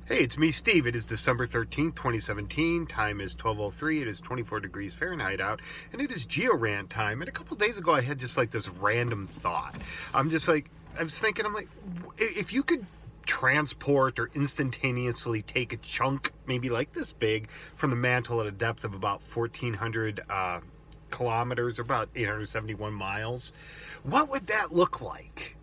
Hey, it's me, Steve. It is December 13th, 2017. Time is 12:03. It is 24 degrees Fahrenheit out, and it is Geo-Rant time. And a couple days ago, I had just like this random thought. I was thinking, if you could transport or instantaneously take a chunk, maybe like this big, from the mantle at a depth of about 1,400 kilometers, or about 871 miles, what would that look like?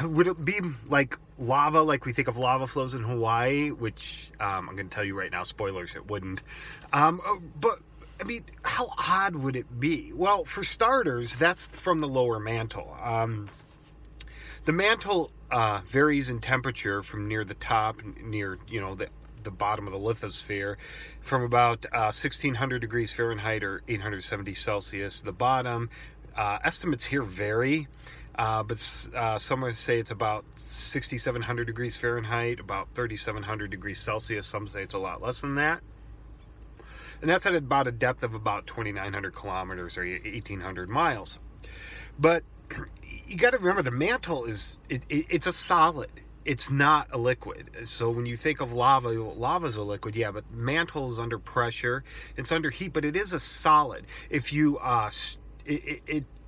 Would it be like lava, like we think of lava flows in Hawaii, which I'm going to tell you right now, spoilers, it wouldn't. But, I mean, how odd would it be? Well, for starters, that's from the lower mantle. The mantle varies in temperature from near the top, near, the bottom of the lithosphere, from about 1,600 degrees Fahrenheit or 870 Celsius. The bottom, estimates here vary. But some would say it's about 6,700 degrees Fahrenheit, about 3,700 degrees Celsius. Some say it's a lot less than that. And that's at about a depth of about 2,900 kilometers or 1,800 miles. But you got to remember, the mantle it's a solid. It's not a liquid. So when you think of lava, lava's a liquid, yeah, but mantle is under pressure. It's under heat, but it is a solid. If you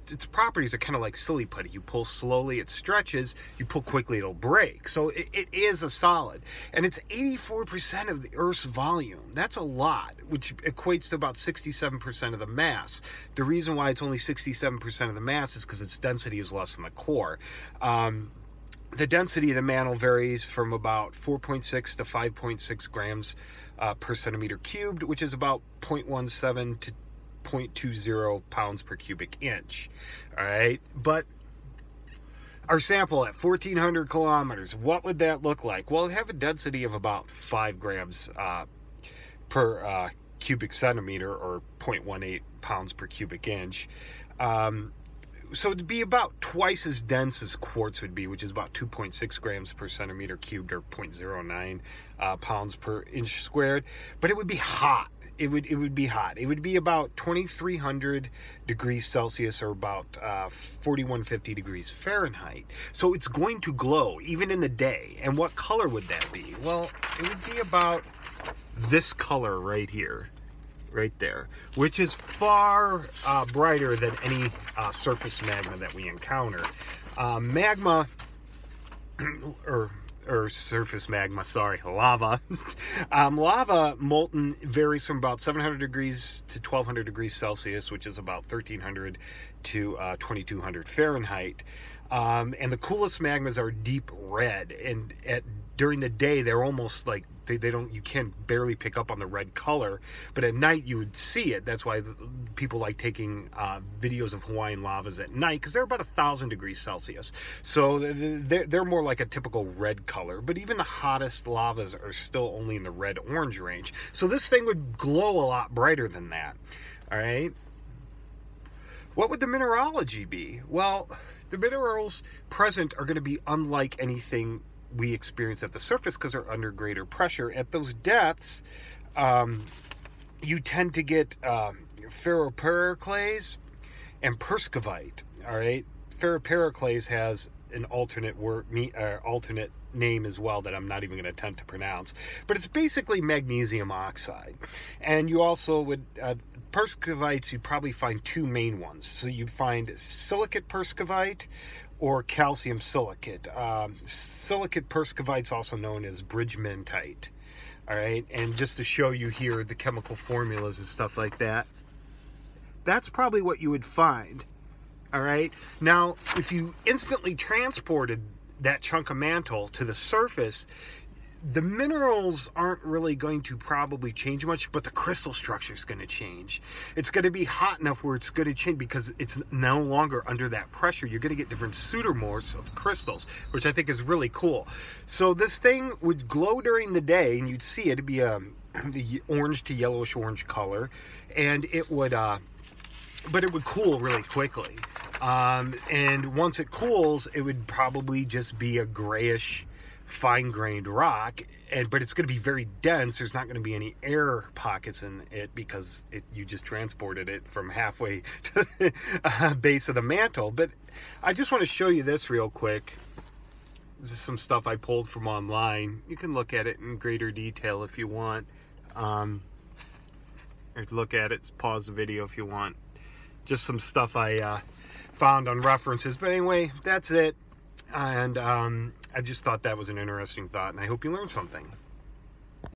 its properties are kind of like silly putty. You pull slowly, it stretches. You pull quickly, it'll break. So it is a solid. And it's 84% of the Earth's volume. That's a lot, which equates to about 67% of the mass. The reason why it's only 67% of the mass is because its density is less than the core. The density of the mantle varies from about 4.6 to 5.6 grams per centimeter cubed, which is about 0.17 to 0.20 pounds per cubic inch. All right, but our sample at 1,400 kilometers, what would that look like? Well, it'd have a density of about 5 grams per cubic centimeter, or 0.18 pounds per cubic inch. So it'd be about twice as dense as quartz would be, which is about 2.6 grams per centimeter cubed, or 0.09 pounds per inch squared. But it would be hot. It would be hot. It would be about 2,300 degrees Celsius, or about 4,150 degrees Fahrenheit. So it's going to glow even in the day. And what color would that be? Well, it would be about this color right here, right there, which is far brighter than any surface magma that we encounter. Magma, or surface magma, sorry, lava. Lava molten varies from about 700 degrees to 1,200 degrees Celsius, which is about 1,300 to 2,200 Fahrenheit. And the coolest magmas are deep red, and during the day they're almost like you can barely pick up on the red color, but at night you would see it. That's why people like taking videos of Hawaiian lavas at night, because they're about 1,000 degrees Celsius. So they're more like a typical red color, but even the hottest lavas are still only in the red-orange range. So this thing would glow a lot brighter than that. All right. What would the mineralogy be? Well, the minerals present are going to be unlike anything we experience at the surface, because they're under greater pressure. At those depths, you tend to get ferropericlase and perovskite. All right, ferropericlase has an alternate name as well that I'm not even going to attempt to pronounce, but it's basically magnesium oxide. And you also would perovskites, you'd probably find two main ones. So you'd find silicate perovskite or calcium silicate. Silicate perovskite's also known as bridgementite. All right, and just to show you here the chemical formulas and stuff like that, that's probably what you would find. All right, now if you instantly transported that chunk of mantle to the surface, the minerals aren't really going to probably change much, but the crystal structure is going to change. It's going to be hot enough where it's going to change, because it's no longer under that pressure. You're going to get different pseudomorphs of crystals, which I think is really cool. So this thing would glow during the day, and you'd see it. It'd be the orange to yellowish orange color, and it would but it would cool really quickly. And once it cools, it would probably just be a grayish, fine-grained rock, but it's going to be very dense. There's not going to be any air pockets in it, because you just transported it from halfway to the base of the mantle. But I just want to show you this real quick. This is some stuff I pulled from online. You can look at it in greater detail if you want. Or look at it, pause the video if you want. Just some stuff I found on references. But anyway, that's it. And I just thought that was an interesting thought, and I hope you learned something.